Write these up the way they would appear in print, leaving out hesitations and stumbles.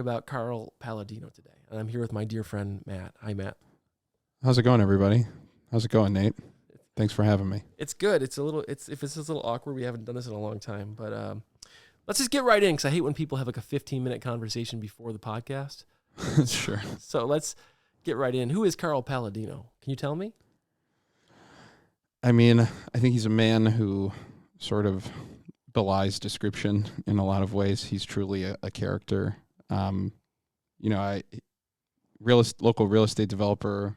About KKarl Paladino today. And I'm here with my dear friend Matt. Hi, Matt. How's it going, everybody? How's it going, Nate? Thanks for having me. It's good. It's if it's a little awkward. We haven't done this in a long time, but let's just get right in because I hate when people have like a 15-minute conversation before the podcast. Sure. So let's get right in. Who is KKarl Paladino? Can you tell me? I mean, I think he's a man who sort of belies description in a lot of ways. He's truly a character. Local real estate developer,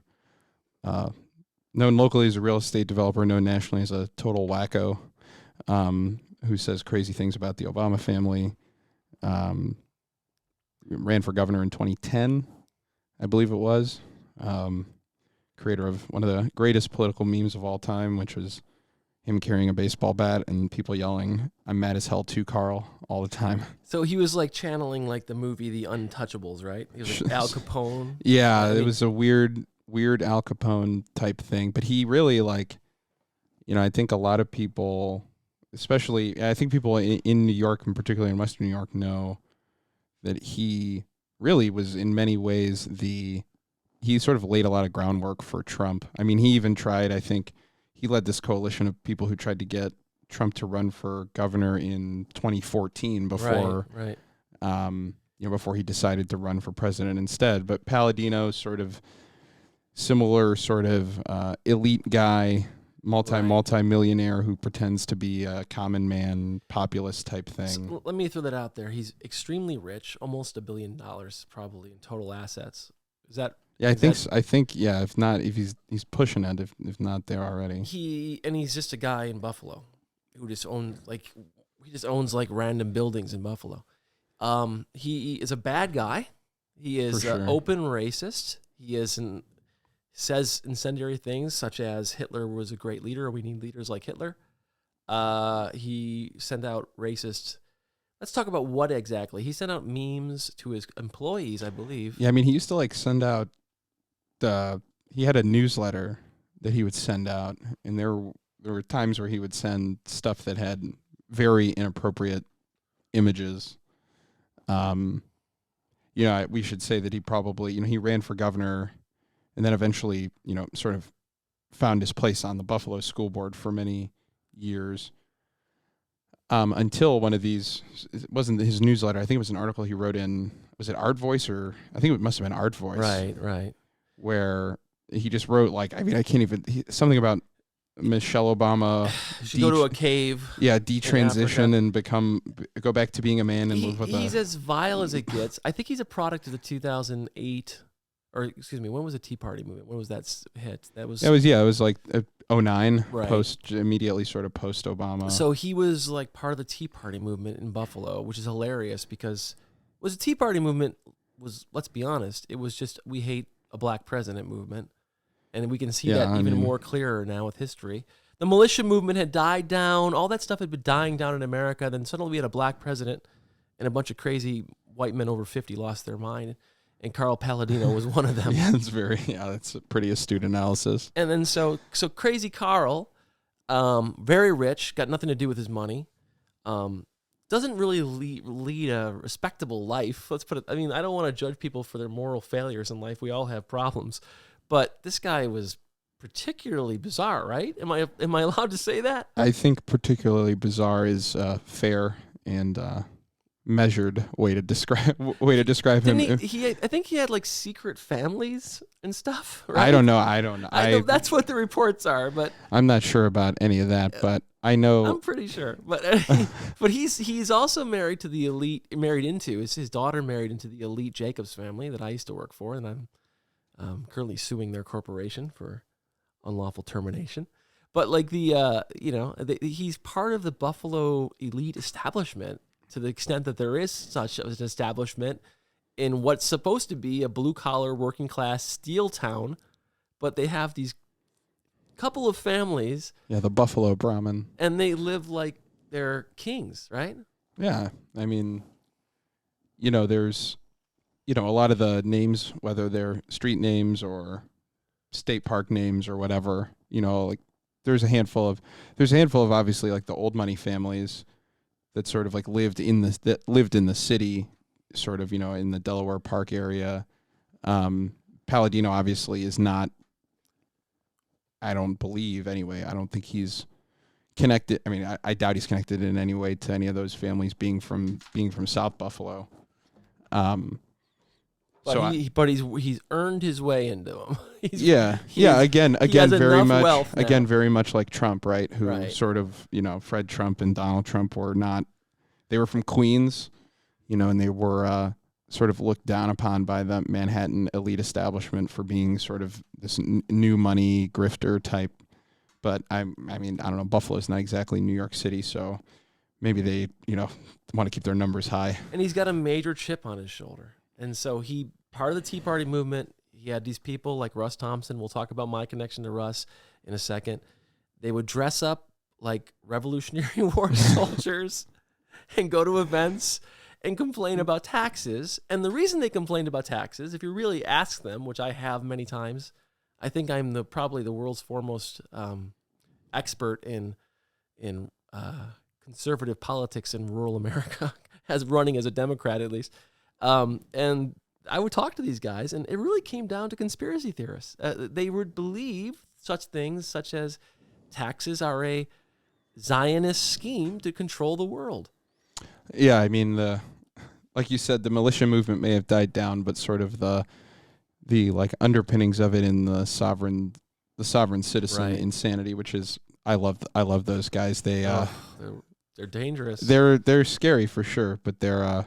known locally as a real estate developer, known nationally as a total wacko, who says crazy things about the Obama family. Ran for governor in 2010, I believe it was. Creator of one of the greatest political memes of all time, which was him carrying a baseball bat and people yelling, "I'm mad as hell too, Carl," all the time. So he was like channeling like the movie The Untouchables, right? He was like Al Capone. Yeah, it was a weird Al Capone type thing. But he really I think a lot of people, especially, I think people in New York and particularly in Western New York, know that he really was in many ways he sort of laid a lot of groundwork for Trump. I mean, he even tried, I think, he led this coalition of people who tried to get Trump to run for governor in 2014 before, before he decided to run for president instead. But Paladino, sort of similar, elite guy, multi-millionaire who pretends to be a common man, populist type thing. So let me throw that out there. He's extremely rich, almost $1 billion probably in total assets. Is that? Yeah, I think. If he's pushing it, if not there already. He's just a guy in Buffalo who just owns random buildings in Buffalo. He is a bad guy. He is open racist. He says incendiary things such as Hitler was a great leader. We need leaders like Hitler. He sent out racist. Let's talk about what exactly. He sent out memes to his employees, I believe. Yeah, I mean, he used to send out. He had a newsletter that he would send out, and there were times where he would send stuff that had very inappropriate images. We should say that he probably, he ran for governor, and then eventually, sort of found his place on the Buffalo school board for many years. Until one of these, it wasn't his newsletter. I think it was an article he wrote in. Was it Art Voice or I think it must have been Art Voice. Right. Where he just wrote I can't even something about Michelle Obama. She go to a cave. Yeah, detransition and go back to being a man and live with. He's as vile as it gets. I think he's a product of the 2008, or excuse me, when was the Tea Party movement? When was that hit? It was like 09, right. Immediately sort of post Obama. So he was like part of the Tea Party movement in Buffalo, which is hilarious because the Tea Party movement was, let's be honest, it was just we hate a black president movement, and we can see that even more clearer now with history. The militia movement had died down. All that stuff had been dying down in America. Then suddenly we had a black president, and a bunch of crazy white men over 50 lost their mind. And KKarl Paladino was one of them. That's a pretty astute analysis. And then so crazy KKarl, very rich, got nothing to do with his money, doesn't really lead a respectable life. Let's put it. I mean, I don't want to judge people for their moral failures in life. We all have problems, but this guy was particularly bizarre, right? Am I allowed to say that? I think particularly bizarre is fair and measured way to describe him. I think he had secret families and stuff, right? I don't know. I know that's what the reports are, but I'm not sure about any of that, but I know. I'm pretty sure. But but he's also married to the elite, his daughter married into the elite Jacobs family that I used to work for, and I'm currently suing their corporation for unlawful termination. But he's part of the Buffalo elite establishment, to the extent that there is such an establishment in what's supposed to be a blue-collar, working-class steel town, but they have these couple of families. Yeah, the Buffalo Brahmin. And they live like they're kings, right? Yeah, I mean, there's, a lot of the names, whether they're street names or state park names or whatever, there's a handful of obviously the old money families that sort of lived in the city sort of, in the Delaware Park area. Paladino obviously is not, I don't believe anyway, I don't think he's connected. I mean, I doubt he's connected in any way to any of those families being from South Buffalo. But he's earned his way into them. Again, very much like Trump, right? Who Right. sort of, Fred Trump and Donald Trump were not. They were from Queens, and they were sort of looked down upon by the Manhattan elite establishment for being sort of this new money grifter type. But I mean, I don't know. Buffalo's not exactly New York City, so maybe they, want to keep their numbers high. And he's got a major chip on his shoulder. And so part of the Tea Party movement, he had these people like Russ Thompson. We'll talk about my connection to Russ in a second. They would dress up like Revolutionary War soldiers and go to events and complain about taxes. And the reason they complained about taxes, if you really ask them, which I have many times, I think I'm probably the world's foremost expert in conservative politics in rural America, running as a Democrat at least. And I would talk to these guys, and it really came down to conspiracy theorists. They would believe such things such as taxes are a Zionist scheme to control the world. Yeah, I mean, like you said, the militia movement may have died down, but sort of the like underpinnings of it in the sovereign citizen insanity, which is I love those guys. They're dangerous. They're scary for sure, but they're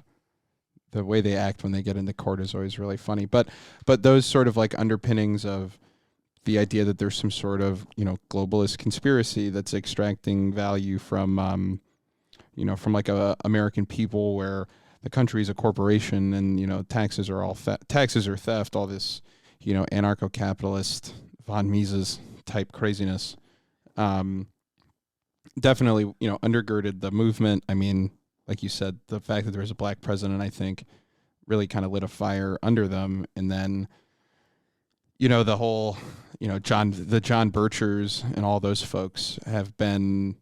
the way they act when they get into court is always really funny. But those sort of like underpinnings of the idea that there's some sort of globalist conspiracy that's extracting value from from like American people, where the country is a corporation and taxes are theft, all this anarcho-capitalist von Mises type craziness definitely undergirded the movement. I mean, like you said, the fact that there was a black president, I think, really kind of lit a fire under them. And then the whole John Birchers and all those folks have been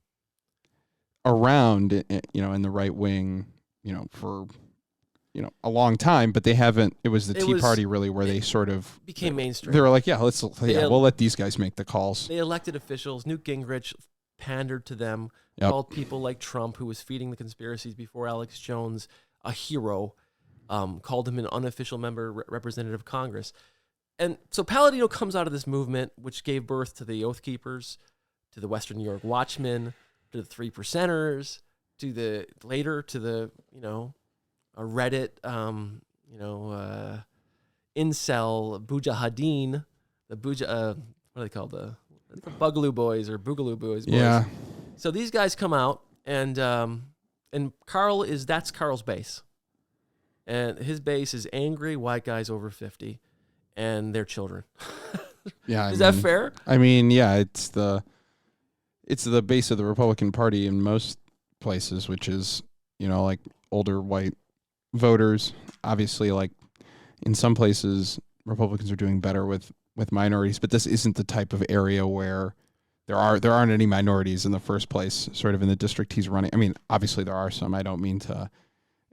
around in the right wing for a long time, but they haven't. It was the Tea Party really where they sort of became mainstream. They were like, we'll let these guys make the calls. They elected officials. Newt Gingrich pandered to them, called people like Trump, who was feeding the conspiracies before Alex Jones, a hero, called him an unofficial member, representative of Congress. And so Paladino comes out of this movement, which gave birth to the Oath Keepers, to the Western New York Watchmen, to the Three Percenters, to the a Reddit, incel Mujahideen, the what are they called? The Bugaloo Boys or Boogaloo Boys. Yeah. So these guys come out, and Karl that's Karl's base, and his base is angry white guys over 50, and their children. Yeah, is that fair? I mean, yeah, it's the base of the Republican Party in most places, which is like older white voters. Obviously, like in some places, Republicans are doing better with minorities, but this isn't the type of area where there aren't any minorities in the first place, sort of in the district he's running. I mean, obviously there are some. I don't mean to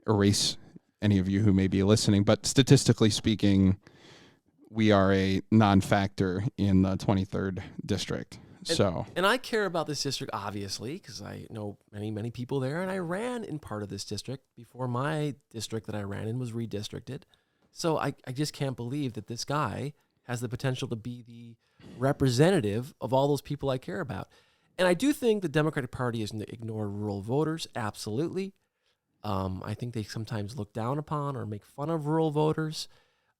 erase any of you who may be listening, but statistically speaking, we are a non-factor in the 23rd district. And I care about this district, obviously, because I know many people there, and I ran in part of this district before my district that I ran in was redistricted. So I just can't believe that this guy has the potential to be the representative of all those people I care about. And I do think the Democratic Party is going to ignore rural voters, absolutely. I think they sometimes look down upon or make fun of rural voters.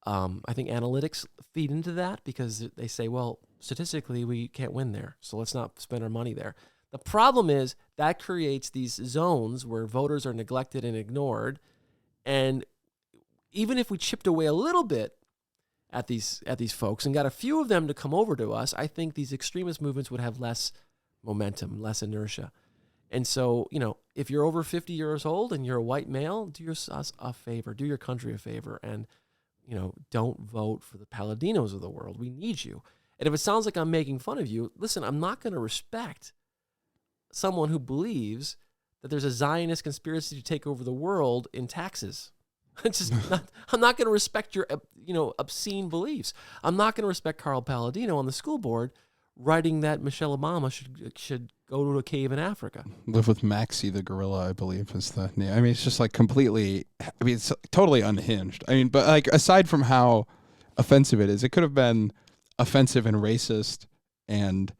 I think analytics feed into that because they say, well, statistically, we can't win there, so let's not spend our money there. The problem is that creates these zones where voters are neglected and ignored, and even if we chipped away a little bit at these folks and got a few of them to come over to us, I think these extremist movements would have less momentum, less inertia. And so, if you're over 50 years old and you're a white male, do yourself a favor, do your country a favor, and don't vote for the Paladinos of the world. We need you. And if it sounds like I'm making fun of you, listen, I'm not going to respect someone who believes that there's a Zionist conspiracy to take over the world in taxes. It's just not, I'm not going to respect your, obscene beliefs. I'm not going to respect Carl Paladino on the school board writing that Michelle Obama should go to a cave in Africa. Live with Maxie the gorilla, I believe is the name. I mean, it's just like completely, it's totally unhinged. I mean, but like aside from how offensive it is, it could have been offensive and racist and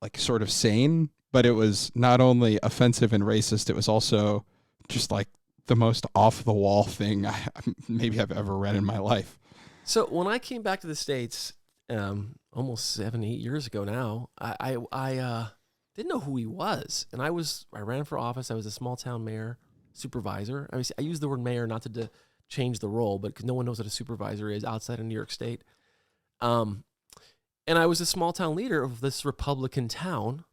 like sort of sane, but it was not only offensive and racist, it was also just like the most off the wall thing maybe I've ever read in my life. So when I came back to the States, almost 7, 8 years ago now, I didn't know who he was, and I ran for office. I was a small town mayor supervisor. I use the word mayor not to change the role, but because no one knows what a supervisor is outside of New York State. And I was a small town leader of this Republican town,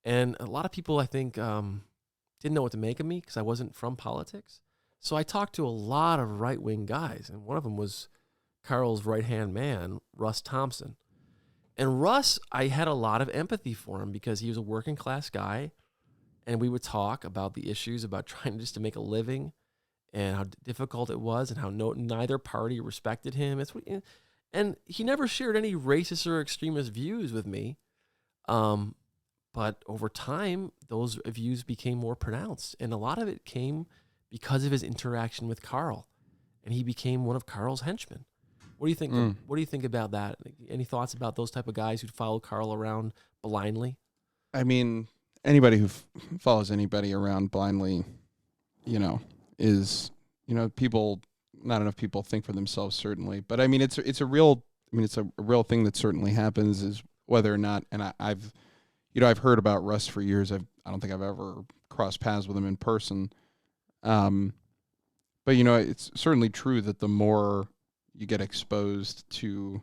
and a lot of people I think didn't know what to make of me because I wasn't from politics. So I talked to a lot of right-wing guys, and one of them was Carl's right-hand man, Russ Thompson. And Russ, I had a lot of empathy for him because he was a working-class guy, and we would talk about the issues about trying just to make a living and how difficult it was and how neither party respected him. And he never shared any racist or extremist views with me. But over time, those views became more pronounced. And a lot of it came because of his interaction with Carl. And he became one of Carl's henchmen. What do you think? What do you think about that? Any thoughts about those type of guys who follow Carl around blindly? I mean, anybody who follows anybody around blindly, is, people, not enough people think for themselves, certainly. But I mean, it's a real thing that certainly happens, is whether or not, and I've heard about Russ for years. I don't think I've ever crossed paths with him in person. But it's certainly true that the more you get exposed to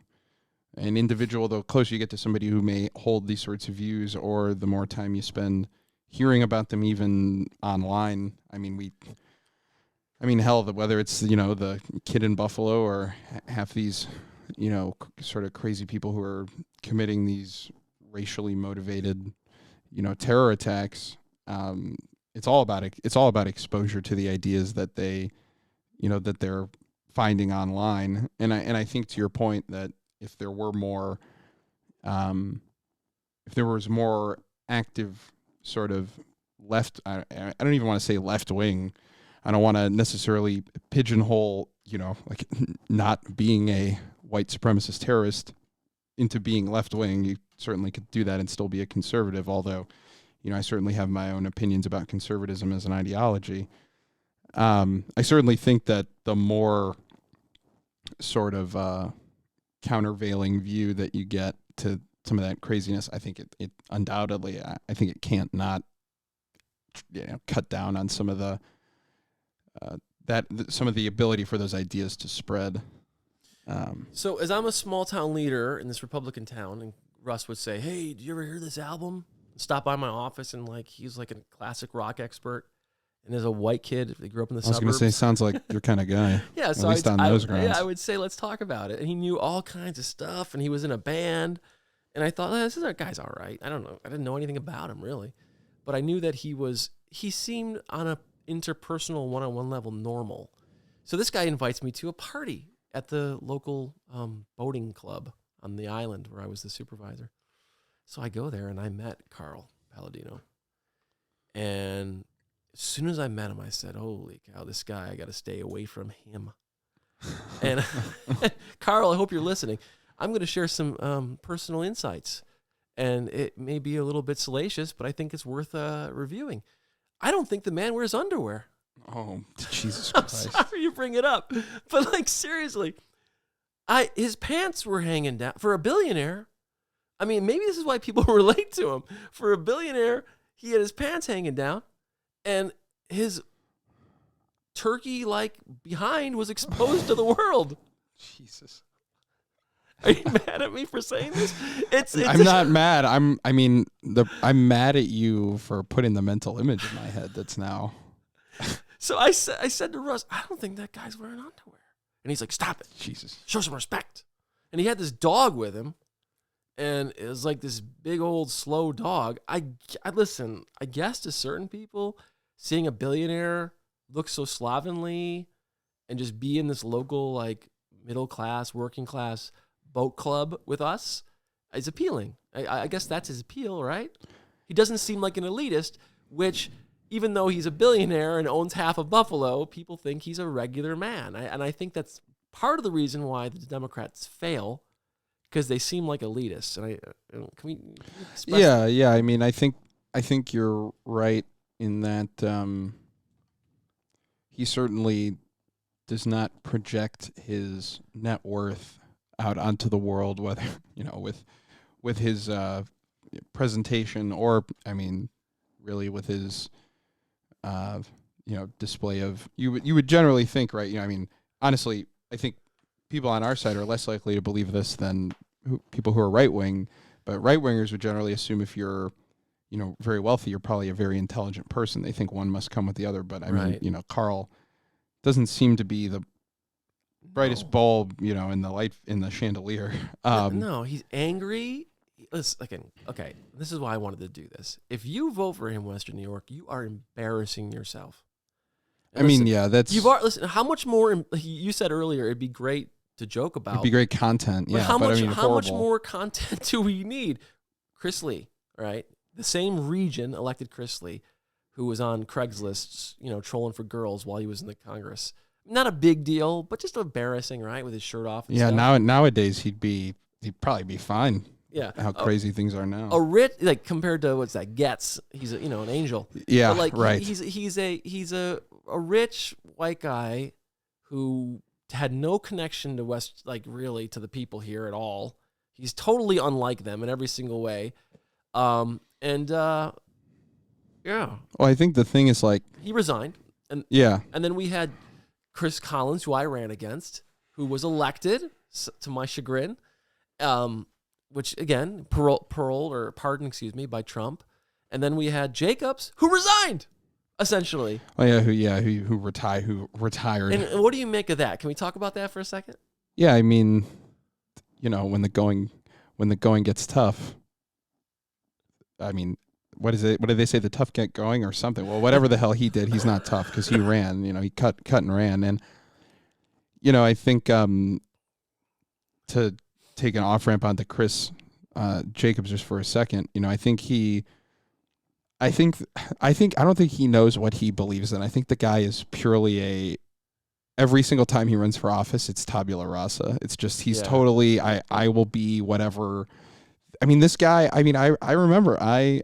an individual, the closer you get to somebody who may hold these sorts of views, or the more time you spend hearing about them even online. Hell, whether it's, the kid in Buffalo or half these, sort of crazy people who are committing these racially motivated, terror attacks. It's all about exposure to the ideas that they, that they're finding online. And I think, to your point, that if there were more, if there was more active sort of left, I don't even want to say left wing. I don't want to necessarily pigeonhole, like not being a white supremacist terrorist into being left wing. You certainly could do that and still be a conservative, although, I certainly have my own opinions about conservatism as an ideology. I certainly think that the more sort of countervailing view that you get to some of that craziness, I think it undoubtedly, I think it can't not, cut down on some of the some of the ability for those ideas to spread. So as I'm a small town leader in this Republican town, and Russ would say, "Hey, do you ever hear this album?" Stop by my office, and he's like a classic rock expert. And there's a white kid that grew up in the suburbs. I was going to say, sounds like your kind of guy. Yeah, so at least on those grounds. Yeah, I would say, let's talk about it. And he knew all kinds of stuff, and he was in a band. And I thought, this guy's all right. I don't know. I didn't know anything about him, really. But I knew that he seemed on a interpersonal one-on-one level normal. So this guy invites me to a party at the local boating club on the island where I was the supervisor. So I go there, and I met Carl Paladino. And as soon as I met him, I said, holy cow, this guy, I got to stay away from him. And Carl, I hope you're listening. I'm going to share some personal insights. And it may be a little bit salacious, but I think it's worth reviewing. I don't think the man wears underwear. Oh, Jesus Christ. I'm sorry you bring it up. But seriously, his pants were hanging down. For a billionaire, I mean, maybe this is why people relate to him. For a billionaire, he had his pants hanging down. And his turkey-like behind was exposed to the world. Jesus. Are you mad at me for saying this? I'm not mad. I'm mad at you for putting the mental image in my head that's now. So I said to Russ, I don't think that guy's wearing underwear. And he's like, stop it. Jesus. Show some respect. And he had this dog with him. And it was like this big old slow dog. I listen, I guess to certain people, seeing a billionaire look so slovenly and just be in this local, like, middle class, working class boat club with us is appealing. I guess that's his appeal, right? He doesn't seem like an elitist, which, even though he's a billionaire and owns half of Buffalo, people think he's a regular man. And I think that's part of the reason why the Democrats fail, because they seem like elitists. And can we express that? Yeah. I mean, I think you're right in that he certainly does not project his net worth out onto the world, whether with his presentation or, I mean, really with his display of you would generally think, right? I mean, honestly, I think people on our side are less likely to believe this than people who are right wing, but right wingers would generally assume if you're very wealthy, you're probably a very intelligent person. They think one must come with the other. But I mean, Karl doesn't seem to be the brightest bulb, in the chandelier. No, he's angry. Listen, okay, this is why I wanted to do this. If you vote for him, Western New York, you are embarrassing yourself. And listen, how much more? You said earlier it'd be great to joke about. It'd be great content. Yeah, how much more content do we need? Chris Lee, right? The same region elected Chris Lee, who was on Craigslist, trolling for girls while he was in the Congress. Not a big deal, but just embarrassing, right? With his shirt off. And stuff. Nowadays he'd probably be fine. Yeah, how crazy things are now. A rich, like, compared to what's that Getz, he's an angel. Yeah, but, like, right. He's a rich white guy who had no connection to really to the people here at all. He's totally unlike them in every single way. Yeah. Well, I think the thing is, like, he resigned, and then we had Chris Collins, who I ran against, who was elected to my chagrin. Which, again, pardoned by Trump. And then we had Jacobs, who resigned, essentially. Oh, yeah, who retired. And what do you make of that? Can we talk about that for a second? Yeah, I mean, when the going gets tough, I mean, what is it? What did they say? The tough get going or something? Well, whatever the hell he did, he's not tough because he ran. He cut and ran. And, I think to take an off ramp onto Chris Jacobs just for a second. I don't think he knows what he believes in. I think the guy is purely every single time he runs for office, it's tabula rasa. It's just, he's totally, I will be whatever. I mean, this guy, I remember I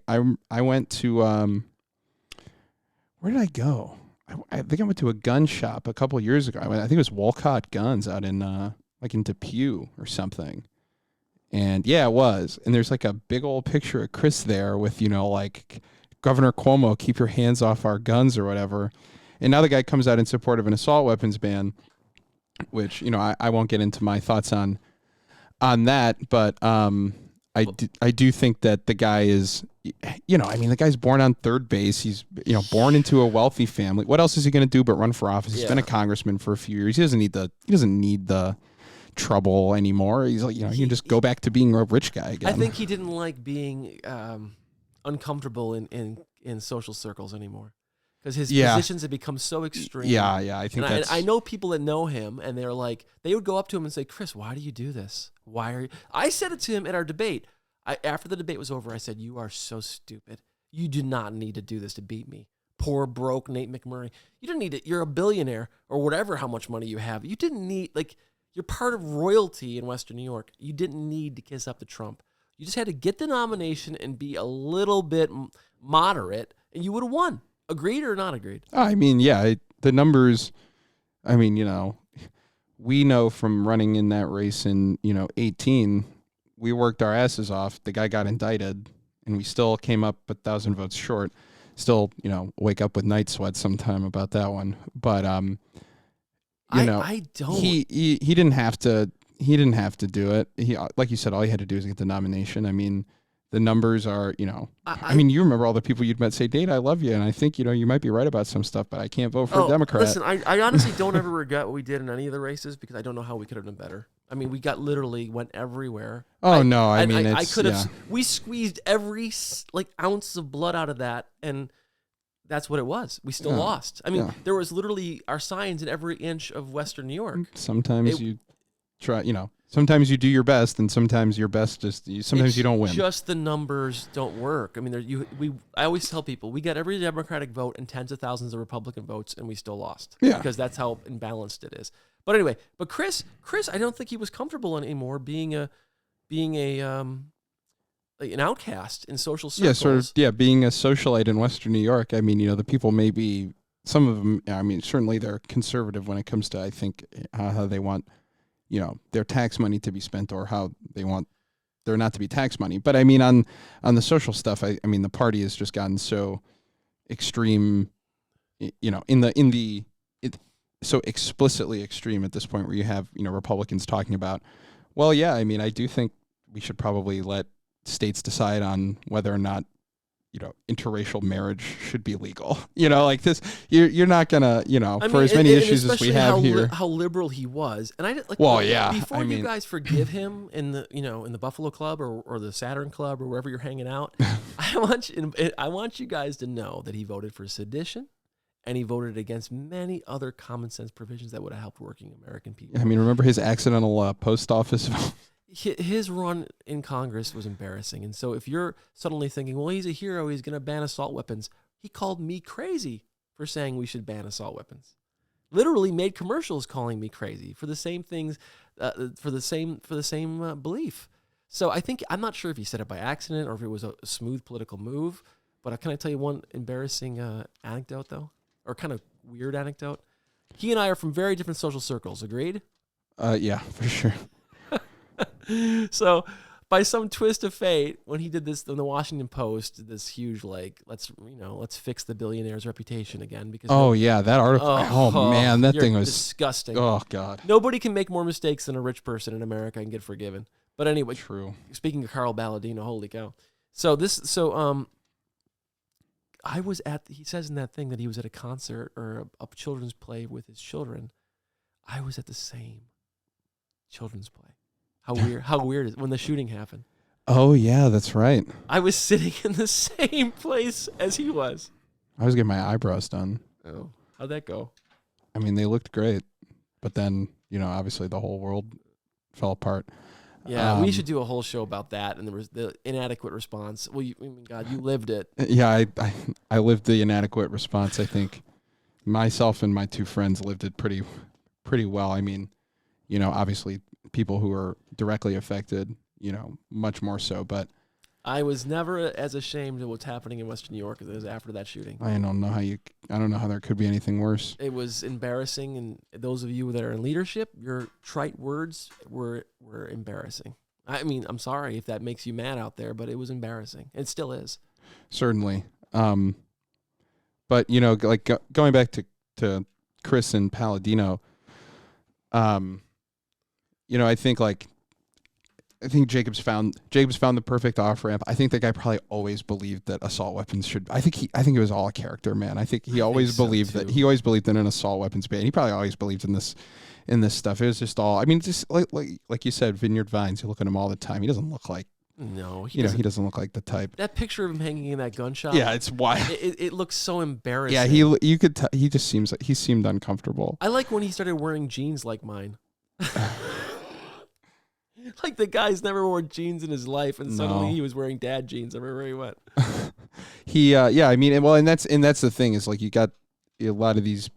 went to, where did I go? I think I went to a gun shop a couple of years ago. I think it was Walcott Guns out in, like in Depew or something. And yeah, it was. And there's like a big old picture of Chris there with, like Governor Cuomo, keep your hands off our guns or whatever. And now the guy comes out in support of an assault weapons ban, which, I won't get into my thoughts on that. But I do think that the guy is, the guy's born on third base. He's, born into a wealthy family. What else is he going to do but run for office? He's been a congressman for a few years. He doesn't need the trouble anymore. He's like, he can just go back to being a rich guy again. I think he didn't like being uncomfortable in social circles anymore because his positions had become so extreme. Yeah, I think and I know people that know him, and they're like, they would go up to him and say, "Chris, why do you do this? Why are you?" I said it to him at our debate. After the debate was over, I said, "You are so stupid. You do not need to do this to beat me. Poor, broke Nate McMurray. You didn't need it. You're a billionaire or whatever, how much money you have. You didn't need, you're part of royalty in Western New York. You didn't need to kiss up to Trump. You just had to get the nomination and be a little bit moderate, and you would have won." Agreed or not agreed? I mean, yeah, the numbers, we know from running in that race in, 18, we worked our asses off. The guy got indicted, and we still came up 1,000 votes short. Still, wake up with night sweats sometime about that one. But, I don't. He didn't have to. He didn't have to do it. He, like you said, all he had to do is get the nomination. I mean, the numbers are, you remember all the people you'd met say, "Date, I love you," and I think you might be right about some stuff, but I can't vote for a Democrat. Listen, I honestly don't ever regret what we did in any of the races because I don't know how we could have done better. I mean, we went everywhere. I could have. We squeezed every ounce of blood out of that, and that's what it was. We still lost. I mean, there was literally our signs in every inch of Western New York. Sometimes you try, sometimes you do your best, and sometimes your best is sometimes you don't win. Just the numbers don't work. I mean, I always tell people we got every Democratic vote and tens of thousands of Republican votes, and we still lost. Yeah, because that's how imbalanced it is. But anyway, Chris, I don't think he was comfortable anymore being an outcast in social circles. Yeah, sort of. Being a socialite in Western New York. I mean, the people maybe some of them. I mean, certainly they're conservative when it comes to, I think, how they want, their tax money to be spent, or how they want there not to be tax money. But I mean, on the social stuff, I mean, the party has just gotten so extreme, so explicitly extreme at this point, where you have Republicans talking about, well, yeah, I mean, I do think we should probably let states decide on whether or not interracial marriage should be legal. Like this, you're not gonna for as many issues as we have here. How liberal he was, and I like. Well, yeah. Before you guys forgive him in the in the Buffalo Club or the Saturn Club or wherever you're hanging out, I want you guys to know that he voted for sedition, and he voted against many other common sense provisions that would have helped working American people. I mean, remember his accidental post office? His run in Congress was embarrassing. And so if you're suddenly thinking, well, he's a hero, he's going to ban assault weapons, he called me crazy for saying we should ban assault weapons. Literally made commercials calling me crazy for the same things, for the same belief. So I'm not sure if he said it by accident or if it was a smooth political move, but can I tell you one embarrassing anecdote, though? Or kind of weird anecdote? He and I are from very different social circles, agreed? Yeah, for sure. So, by some twist of fate, when he did this in the Washington Post, this huge let's fix the billionaire's reputation again, because that article. Man, that thing was disgusting. Oh God, nobody can make more mistakes than a rich person in America and get forgiven. But anyway, true. Speaking of KKarl Paladino, holy cow! I was he says in that thing that he was at a concert or a children's play with his children. I was at the same children's play. How weird is it when the shooting happened? Oh, yeah, that's right. I was sitting in the same place as he was. I was getting my eyebrows done. Oh, how'd that go? I mean, they looked great, but then, obviously the whole world fell apart. Yeah, we should do a whole show about that and the inadequate response. Well, you lived it. Yeah, I lived the inadequate response. I think myself and my two friends lived it pretty well. I mean, obviously people who are directly affected, much more so. But I was never as ashamed of what's happening in Western New York as I was after that shooting. I don't know how there could be anything worse. It was embarrassing, and those of you that are in leadership, your trite words were embarrassing. I mean, I'm sorry if that makes you mad out there, but it was embarrassing. It still is. Certainly. But like going back to Chris and Paladino, I think Jacobs found the perfect off ramp. I think the guy probably always believed that assault weapons should. I think it was all a character, man. I think he always believed that. He always believed in an assault weapons ban. He probably always believed in this stuff. It was just all. I mean, just like you said, Vineyard Vines. You look at him all the time. He doesn't look like. No, he doesn't look like the type. That picture of him hanging in that gun shop. Yeah, it's wild. It looks so embarrassing. Yeah, you could. He just seemed uncomfortable. I like when he started wearing jeans like mine. Like the guy's never worn jeans in his life, and suddenly he was wearing dad jeans everywhere he went. I mean, well, and that's the thing is like you got a lot of these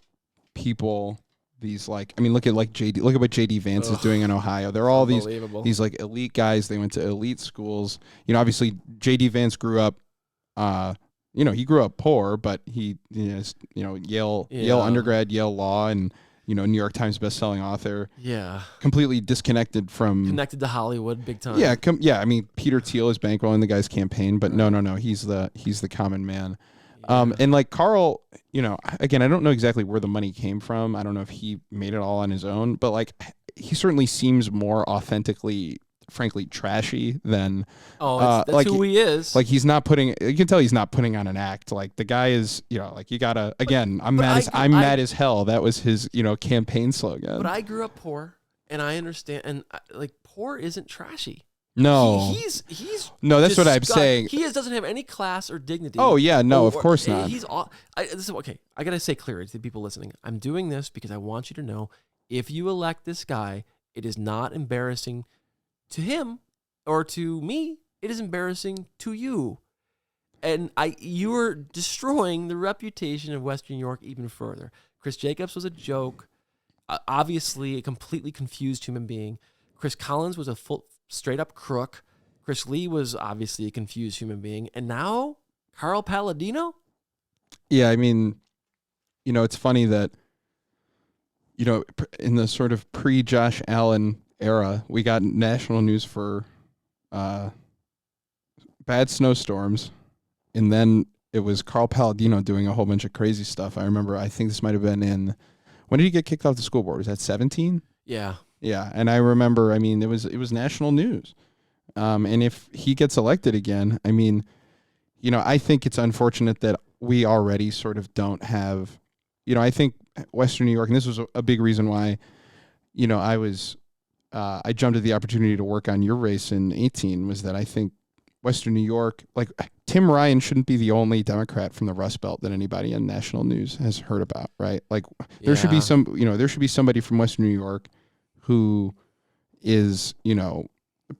people. These look at what JD Vance is doing in Ohio. They're all these like elite guys. They went to elite schools. Obviously JD Vance grew up. He grew up poor, but he Yale undergrad, Yale law, and New York Times bestselling author. Yeah, completely connected to Hollywood big time. Yeah, I mean Peter Thiel is bankrolling the guy's campaign, but no, he's the common man. Yeah. And like Karl, again, I don't know exactly where the money came from. I don't know if he made it all on his own, but like he certainly seems more authentically, frankly, trashy than. That's like who he is. Like he's not putting. You can tell he's not putting on an act. Like the guy is, like you gotta. Again, I'm mad as hell. That was his, campaign slogan. But I grew up poor, and I understand. And like poor isn't trashy. No. He's no, that's what I'm saying. He doesn't have any class or dignity. Oh, yeah, no, of course not. Okay, I got to say clearly to the people listening, I'm doing this because I want you to know, if you elect this guy, it is not embarrassing to him or to me. It is embarrassing to you. And you are destroying the reputation of Western New York even further. Chris Jacobs was a joke, obviously a completely confused human being. Chris Collins was a straight up crook. Chris Lee was obviously a confused human being. And now KKarl Paladino? Yeah, I mean, it's funny that, in the sort of pre-Josh Allen era, we got national news for bad snowstorms. And then it was KKarl Paladino doing a whole bunch of crazy stuff. I think this might have been when did he get kicked off the school board? Was that 17? Yeah. Yeah. And I remember, it was national news. And if he gets elected again, I think it's unfortunate that we already sort of don't have, I think Western New York, and this was a big reason why, I jumped at the opportunity to work on your race in 2018, was that I think Western New York, like Tim Ryan shouldn't be the only Democrat from the Rust Belt that anybody in national news has heard about, right? Like there should be there should be somebody from Western New York who is,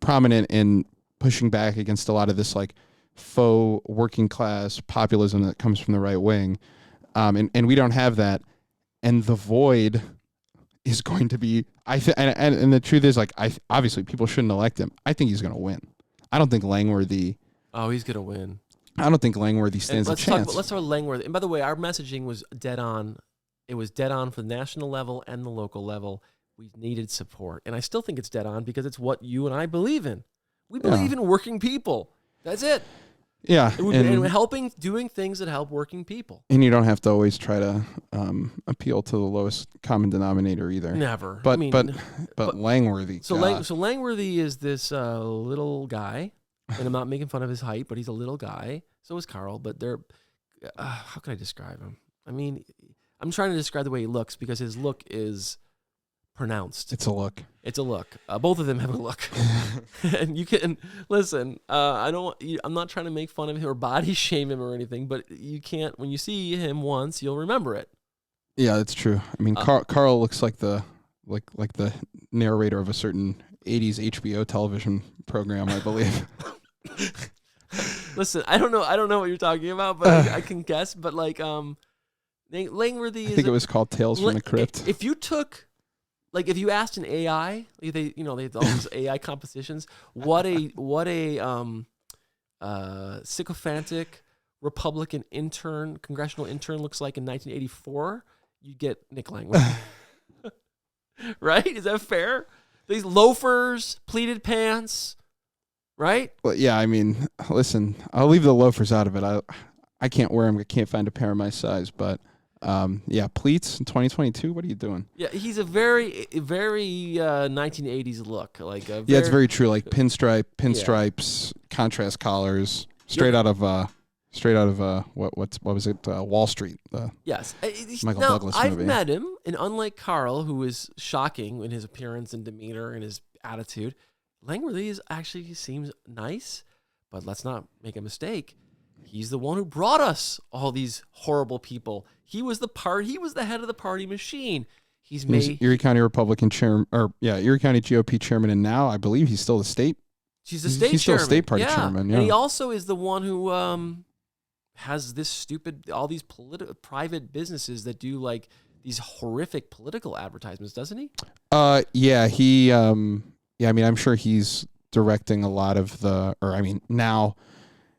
prominent in pushing back against a lot of this like faux working class populism that comes from the right wing. And we don't have that. And the void is going to be, and the truth is, like, obviously people shouldn't elect him. I think he's going to win. I don't think Langworthy. Oh, he's going to win. I don't think Langworthy stands a chance. Let's talk about Langworthy. And by the way, our messaging was dead on. It was dead on for the national level and the local level. We needed support. And I still think it's dead on because it's what you and I believe in. We believe in working people. That's it. Yeah. And doing things that help working people. And you don't have to always try to appeal to the lowest common denominator either. Never. But Langworthy. So Langworthy is this little guy, and I'm not making fun of his height, but he's a little guy. So is KKarl, but they're, how can I describe him? I'm trying to describe the way he looks because his look is pronounced. It's a look. It's a look. Both of them have a look. And you can listen. I'm not trying to make fun of him or body shame him or anything, but you can't. When you see him once, you'll remember it. Yeah, that's true. KKarl looks like the narrator of a certain '80s HBO television program, I believe. Listen, I don't know what you're talking about, but I can guess. But like, Langworthy. I think it was called Tales from the Crypt. If you asked an AI, they have all these AI compositions, what a sycophantic Republican congressional intern looks like in 1984, you get Nick Langworthy. Right? Is that fair? These loafers, pleated pants, right? Well, yeah, listen, I'll leave the loafers out of it. I can't wear them. I can't find a pair of my size, but pleats in 2022. What are you doing? Yeah, he's a very 1980s look. It's very true. Like pinstripes, contrast collars, straight out of what was it? Wall Street. Yes, Michael Douglas movie. I've met him, and unlike KKarl, who is shocking in his appearance and demeanor and his attitude, Langworthy actually seems nice. But let's not make a mistake. He's the one who brought us all these horrible people. He was the head of the party machine. He's Erie County Republican chairman, Erie County GOP chairman, and now I believe he's still the state. He's the state chairman. He's still a state party chairman. Yeah. And he also is the one who has all these private businesses that do like these horrific political advertisements, doesn't he? He. I'm sure he's directing a lot of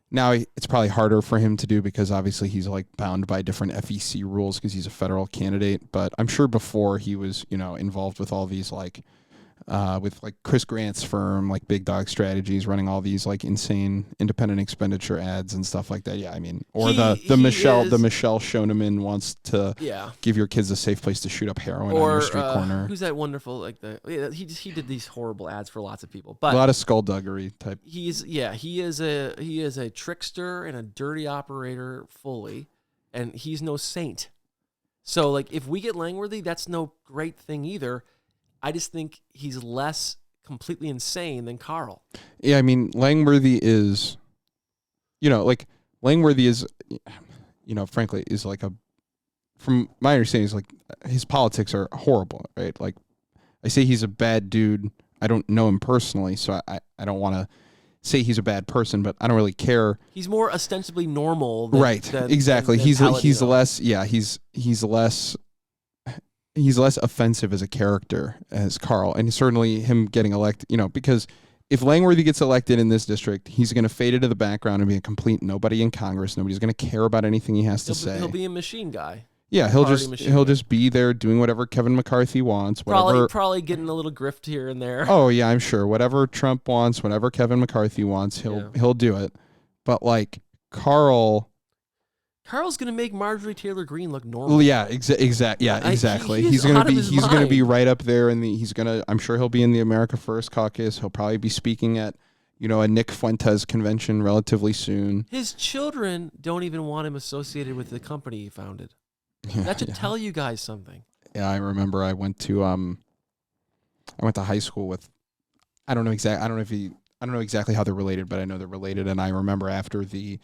now it's probably harder for him to do because obviously he's like bound by different FEC rules because he's a federal candidate. But I'm sure before he was, involved with all these with like Chris Grant's firm, like Big Dog Strategies, running all these like insane independent expenditure ads and stuff like that. Yeah, the Michelle Shoneman wants to give your kids a safe place to shoot up heroin on your street corner. Who's that wonderful he did these horrible ads for lots of people, but a lot of skullduggery type. He is a trickster and a dirty operator fully, and he's no saint. So like if we get Langworthy, that's no great thing either. I just think he's less completely insane than Karl. Yeah, I mean, Langworthy is, Langworthy is, frankly, is like from my understanding, is like his politics are horrible, right? Like, I say he's a bad dude. I don't know him personally, so I don't want to say he's a bad person, but I don't really care. He's more ostensibly normal than, right, than, exactly. than He's Paladino. less, he's less offensive as a character as Karl, and certainly him getting elected, because if Langworthy gets elected in this district, he's going to fade into the background and be a complete nobody in Congress. Nobody's going to care about anything he has to say. He'll be a machine guy. Yeah, he'll just be there doing whatever Kevin McCarthy wants. Probably getting a little grift here and there. Oh yeah, I'm sure. Whatever Trump wants, whatever Kevin McCarthy wants, he'll do it. But like Karl's gonna make Marjorie Taylor Greene look normal. Well, yeah, exactly. He's gonna be right up there, and I'm sure he'll be in the America First caucus. He'll probably be speaking at, a Nick Fuentes convention relatively soon. His children don't even want him associated with the company he founded. That should tell you guys something. Yeah, I remember I went to high school with, I don't know exactly how they're related, but I know they're related. And I remember after the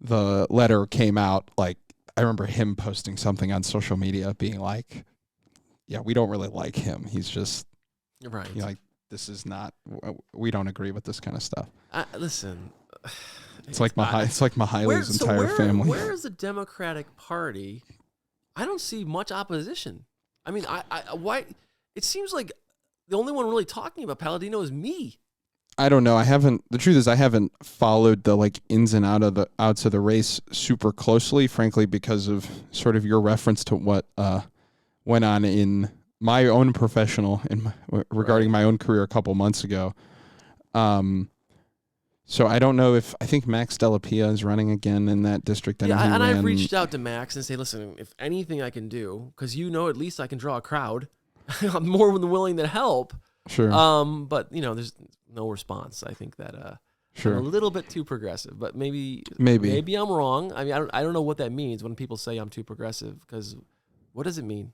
letter came out, like, I remember him posting something on social media being like, yeah, we don't really like him. He's just, right. Like, this is not, we don't agree with this kind of stuff. Listen, it's like Mahali's entire family. Where is the Democratic Party? I don't see much opposition. I mean, why? It seems like the only one really talking about Paladino is me. I don't know. The truth is I haven't followed the like ins and outs of the race super closely, frankly, because of sort of your reference to what went on in my own regarding my own career a couple months ago. So I don't know I think Max Delapia is running again in that district. And I've reached out to Max and say, listen, if anything I can do, because at least I can draw a crowd. I'm more than willing to help. Sure. But there's no response. I think that sure. I'm a little bit too progressive, but maybe I'm wrong. I mean, I don't know what that means when people say I'm too progressive, because what does it mean?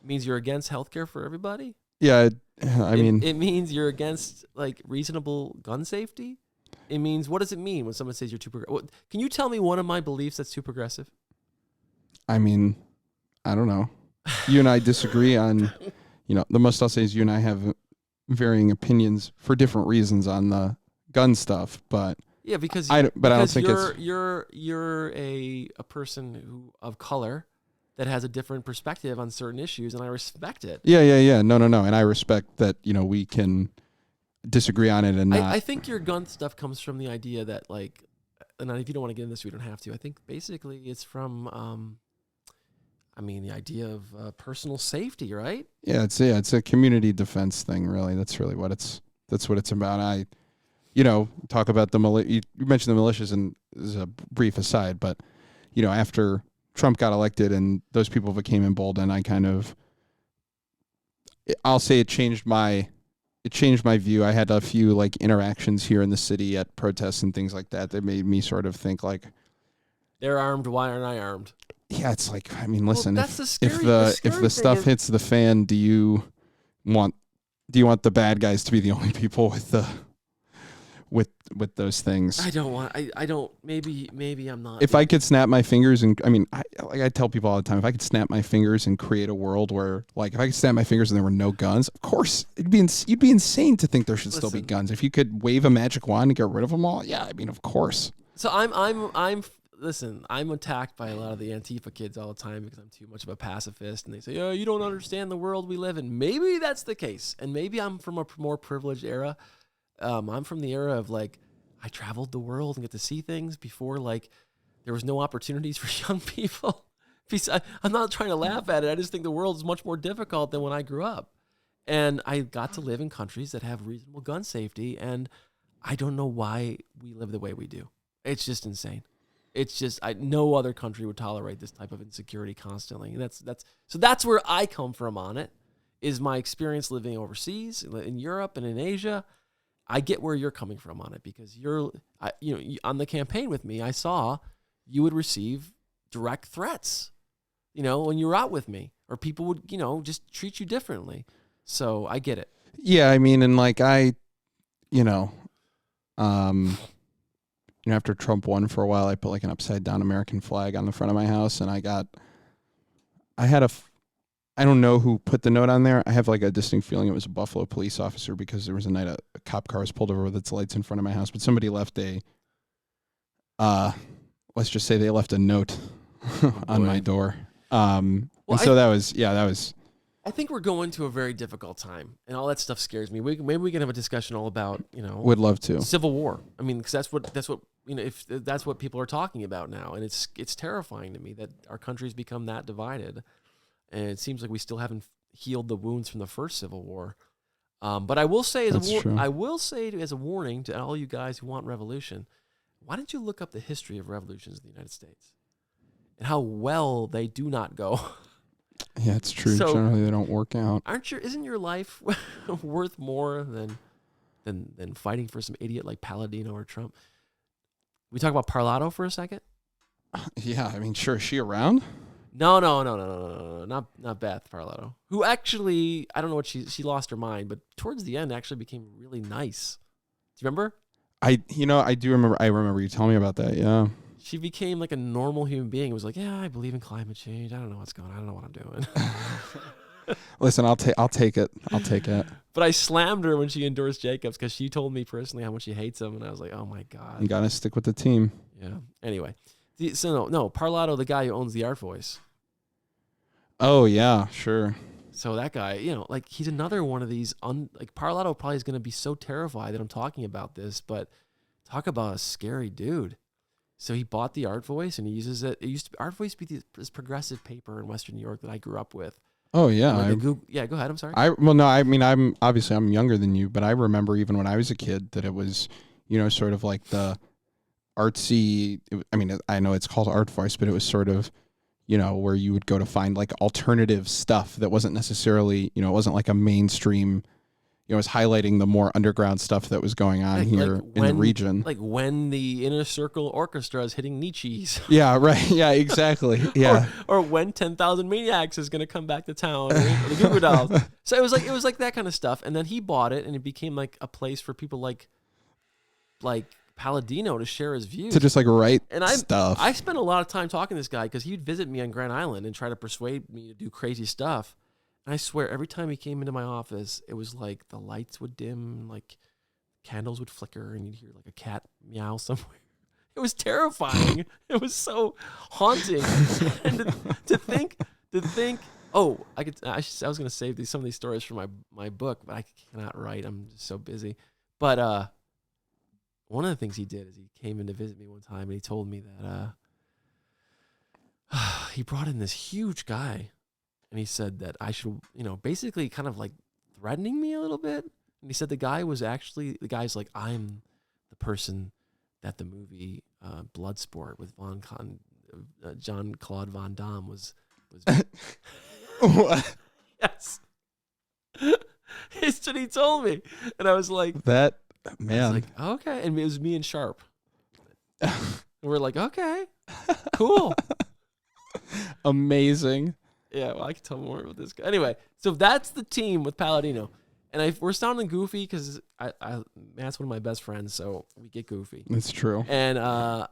It means you're against healthcare for everybody? Yeah, it means you're against like reasonable gun safety. It means, what does it mean when someone says you're too progressive? Can you tell me one of my beliefs that's too progressive? I mean, I don't know. You and I disagree on, the most I'll say is you and I have varying opinions for different reasons on the gun stuff, but yeah, because I don't think you're a person of color that has a different perspective on certain issues, and I respect it. Yeah. No. And I respect that, we can disagree on it and not. I think your gun stuff comes from the idea that, like, and if you don't want to get into this, we don't have to. I think basically it's from, the idea of personal safety, right? Yeah, it's a community defense thing, really. That's really what it's about. Talk about you mentioned the militias, and as a brief aside, but, after Trump got elected and those people became emboldened, I'll say it changed my view. I had a few like interactions here in the city at protests and things like that made me sort of think like, they're armed, why aren't I armed? Yeah, it's like, listen, if the stuff hits the fan, do you want the bad guys to be the only people with those things? I don't. Maybe I'm not. If I could snap my fingers and I tell people all the time, if I could snap my fingers and create a world where, like, if I could snap my fingers and there were no guns, of course you'd be insane to think there should still be guns. If you could wave a magic wand and get rid of them all, yeah, of course. So I'm attacked by a lot of the Antifa kids all the time because I'm too much of a pacifist, and they say, "Oh, you don't understand the world we live in." Maybe that's the case, and maybe I'm from a more privileged era. I'm from the era of, like, I traveled the world and get to see things before, like, there was no opportunities for young people. I'm not trying to laugh at it. I just think the world is much more difficult than when I grew up. And I got to live in countries that have reasonable gun safety, and I don't know why we live the way we do. It's just insane. It's just no other country would tolerate this type of insecurity constantly. And that's where I come from on it, is my experience living overseas in Europe and in Asia. I get where you're coming from on it, because on the campaign with me, I saw you would receive direct threats, when you were out with me, or people would, just treat you differently. So I get it. Yeah, I mean, and like you know, after Trump won for a while, I put like an upside down American flag on the front of my house, and I don't know who put the note on there. I have like a distinct feeling it was a Buffalo police officer, because there was a night a cop car was pulled over with its lights in front of my house, but somebody left let's just say they left a note on my door. And so that was. I think we're going to a very difficult time, and all that stuff scares me. Maybe we can have a discussion all about, Would love to. Civil war. I mean, because that's what if that's what people are talking about now, and it's terrifying to me that our country's become that divided, and it seems like we still haven't healed the wounds from the first Civil War. But I will say as a warning to all you guys who want revolution, why don't you look up the history of revolutions in the United States and how well they do not go? Yeah, it's true. So, generally, they don't work out. Isn't your life worth more than fighting for some idiot like Paladino or Trump? We talk about Paladino for a second. Yeah, I mean, sure. Is she around? No, not Beth Paladino, who actually, I don't know what she lost her mind, but towards the end actually became really nice. Do you remember? I do remember. I remember you telling me about that. Yeah. She became like a normal human being. It was like, yeah, I believe in climate change. I don't know what's going on. I don't know what I'm doing. Listen, I'll take it. I'll take it. But I slammed her when she endorsed Jacobs because she told me personally how much she hates him, and I was like, oh my God. You gotta stick with the team. Yeah. Anyway, so no, Parlato, the guy who owns the Art Voice. Oh yeah, sure. So that guy, like he's another one of these. Like Parlato probably is going to be so terrified that I'm talking about this, but talk about a scary dude. So he bought the Art Voice and he uses it. Art Voice used to be this progressive paper in Western New York that I grew up with. Oh yeah, go ahead. I'm sorry. I'm younger than you, but I remember even when I was a kid that it was, sort of like the artsy. I know it's called Art Voice, but it was sort of, where you would go to find like alternative stuff that wasn't necessarily, it wasn't like a mainstream. It was highlighting the more underground stuff that was going on here in the region. Like when the Inner Circle Orchestra is hitting Nietzsche's. Yeah, right. Yeah, exactly. Yeah. or when 10,000 Maniacs is going to come back to town. Or the Goo Goo Dolls. So it was like that kind of stuff. And then he bought it, and it became like a place for people like Paladino to share his views. To just like write stuff. I spent a lot of time talking to this guy because he'd visit me on Grand Island and try to persuade me to do crazy stuff. And I swear, every time he came into my office, it was like the lights would dim, like candles would flicker, and you'd hear like a cat meow somewhere. It was terrifying. It was so haunting. And to think. Oh, I was going to save some of these stories for my book, but I cannot write. I'm just so busy. But one of the things he did is he came in to visit me one time, and he told me that he brought in this huge guy. And he said that I should, basically kind of like threatening me a little bit. And he said the guy's like, I'm the person that the movie Bloodsport with Jean-Claude Van Damme was. What? Yes. It's what he told me. And I was like, that, man. I was like, okay. And it was me and Sharp. And we're like, okay, cool. Amazing. Yeah, well, I can tell more about this guy. Anyway, so that's the team with Paladino. And we're sounding goofy because Matt's one of my best friends, so we get goofy. That's true. And,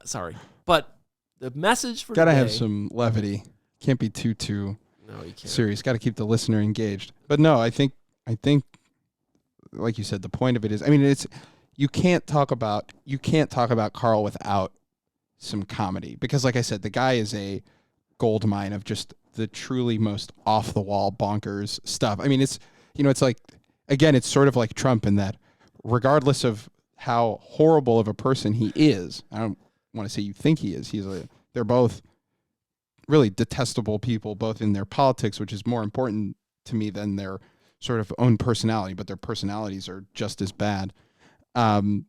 sorry. But the message for Gotta today, have some levity. Can't be too no, you can't. serious. Gotta keep the listener engaged. But no, I think, like you said, the point of it is, you can't talk about Karl without some comedy. Because like I said, the guy is a gold mine of just the truly most off the wall bonkers stuff. It's like, again, it's sort of like Trump in that regardless of how horrible of a person he is, I don't want to say you think he is. They're both really detestable people, both in their politics, which is more important to me than their sort of own personality, but their personalities are just as bad. But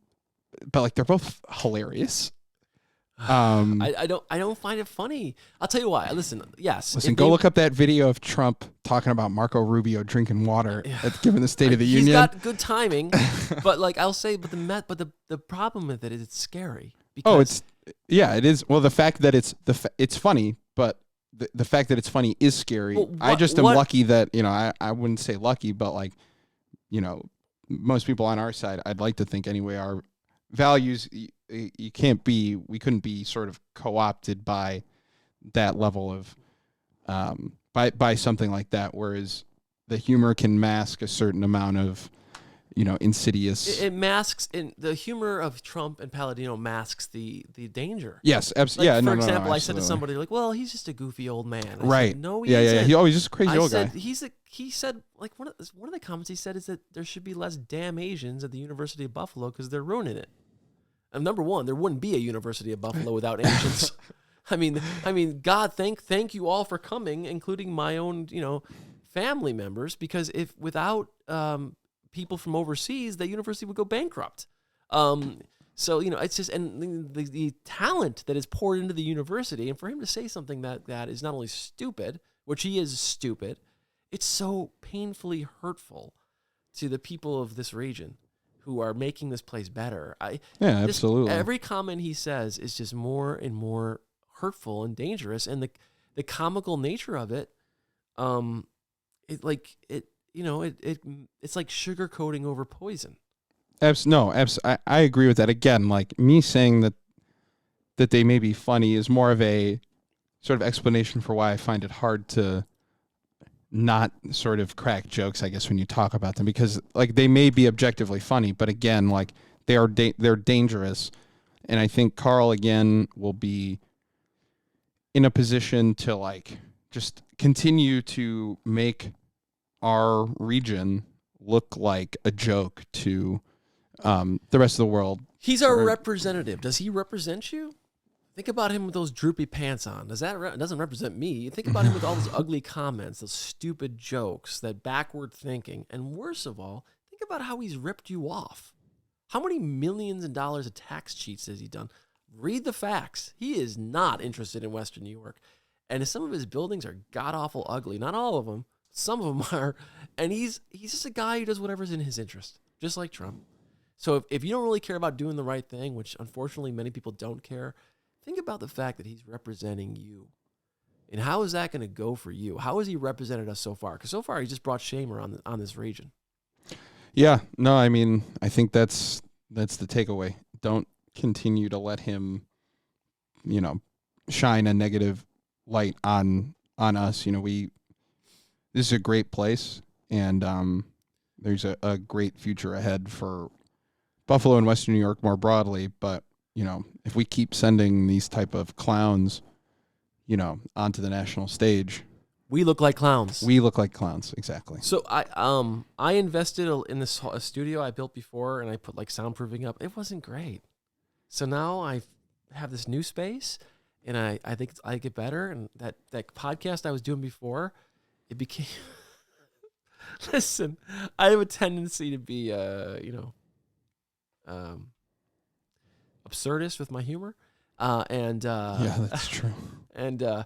like, they're both hilarious. I don't find it funny. I'll tell you why. Listen, go look up that video of Trump talking about Marco Rubio drinking water given the State of the Union. He's got good timing, but like I'll say, but the problem with it is it's scary. Because it is. Well, the fact that it's funny, but the fact that it's funny is scary. Well, I just am lucky that I wouldn't say lucky, but like most people on our side, I'd like to think anyway, our values, we couldn't be sort of co-opted by that level of, by something like that, whereas the humor can mask a certain amount of, insidious. It masks, in the humor of Trump and Paladino masks the danger. Yes, absolutely. Like, yeah, for example, I said to absolutely. somebody, like, well, he's just a goofy old man. Right. Said, no, he yeah, isn't. yeah. He's just a crazy old guy. He said, like, one of the comments he said is that there should be less damn Asians at the University of Buffalo because they're ruining it. And number one, there wouldn't be a University of Buffalo without Asians. I mean, God, thank you all for coming, including my own, family members, because if without people from overseas, the university would go bankrupt. So, it's just, and the talent that is poured into the university, and for him to say something that is not only stupid, which he is stupid, it's so painfully hurtful to the people of this region who are making this place better. Absolutely. Every comment he says is just more and more hurtful and dangerous, and the comical nature of it, it's like sugarcoating over poison. I agree with that. Again, like me saying that they may be funny is more of a sort of explanation for why I find it hard to not sort of crack jokes, I guess, when you talk about them, because like they may be objectively funny, but again, like they're dangerous, and I think Karl again will be in a position to like just continue to make our region look like a joke to the rest of the world. He's our representative. Does he represent you? Think about him with those droopy pants on. It doesn't represent me. Think about him with all those ugly comments, those stupid jokes, that backward thinking. And worst of all, think about how he's ripped you off. How many millions of dollars of tax cheats has he done? Read the facts. He is not interested in Western New York. And some of his buildings are god-awful ugly. Not all of them. Some of them are. And he's just a guy who does whatever's in his interest, just like Trump. So if you don't really care about doing the right thing, which unfortunately many people don't care, think about the fact that he's representing you. And how is that going to go for you? How has he represented us so far? Because so far, he just brought shame on this region. Yeah. No, I mean, I think that's the takeaway. Don't continue to let him, shine a negative light on us. This is a great place, and there's a great future ahead for Buffalo and Western New York more broadly. But, if we keep sending these type of clowns, onto the national stage, we look like clowns. We look like clowns, exactly. So I invested in this studio I built before, and I put like soundproofing up. It wasn't great. So now I have this new space, and I think I get better. And that podcast I was doing before, it became. Listen, I have a tendency to be, absurdist with my humor, yeah, that's true. And I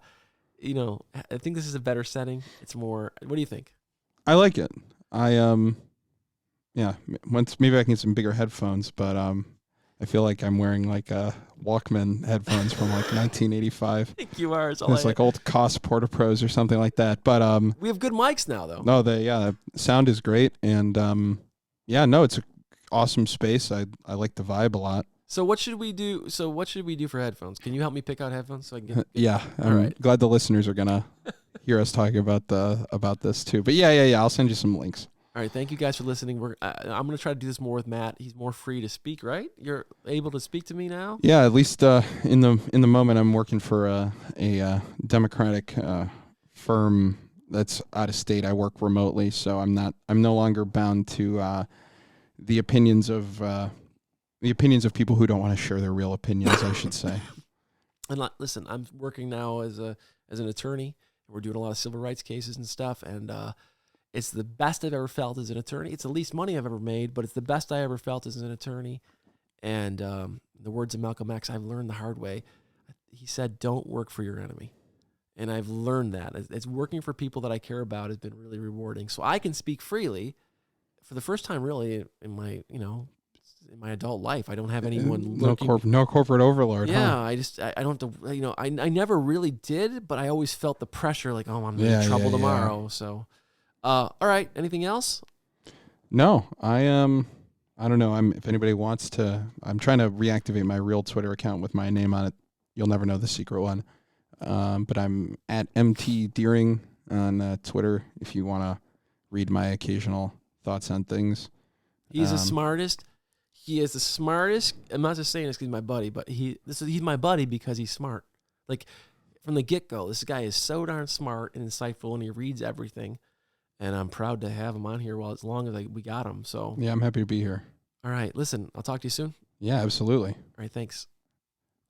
think this is a better setting. It's more. What do you think? I like it. Maybe I can get some bigger headphones, but I feel like I'm wearing like Walkman headphones from like 1985. I think you are. It's like old Koss Porta Pros or something like that. But we have good mics now, though. No, the sound is great, and it's an awesome space. I like the vibe a lot. So what should we do? For headphones? Can you help me pick out headphones so I can get? Yeah, I'm glad the listeners are gonna hear us talking about this too. But yeah, I'll send you some links. All right, thank you guys for listening. I'm going to try to do this more with Matt. He's more free to speak, right? You're able to speak to me now? Yeah, at least in the moment I'm working for a Democratic firm that's out of state. I work remotely, so I'm no longer bound to the opinions of people who don't want to share their real opinions, I should say. And listen, I'm working now as an attorney. We're doing a lot of civil rights cases and stuff, and it's the best I've ever felt as an attorney. It's the least money I've ever made, but it's the best I ever felt as an attorney. And the words of Malcolm X, I've learned the hard way. He said, "Don't work for your enemy." And I've learned that. It's working for people that I care about has been really rewarding. So I can speak freely for the first time, really, in my in my adult life. I don't have anyone no corporate overlord. Yeah, huh? I don't have to. I never really did, but I always felt the pressure, like, oh, I'm in trouble tomorrow. Yeah. So. All right. Anything else? No, I don't know. If anybody wants to, I'm trying to reactivate my real Twitter account with my name on it. You'll never know the secret one. But I'm at MT Deering on Twitter if you want to read my occasional thoughts on things. He's the smartest. He is the smartest. I'm not just saying this because he's my buddy, but he's my buddy because he's smart. Like from the get-go, this guy is so darn smart and insightful, and he reads everything. And I'm proud to have him on here as long as we got him. So yeah, I'm happy to be here. All right, listen, I'll talk to you soon. Yeah, absolutely. All right, thanks.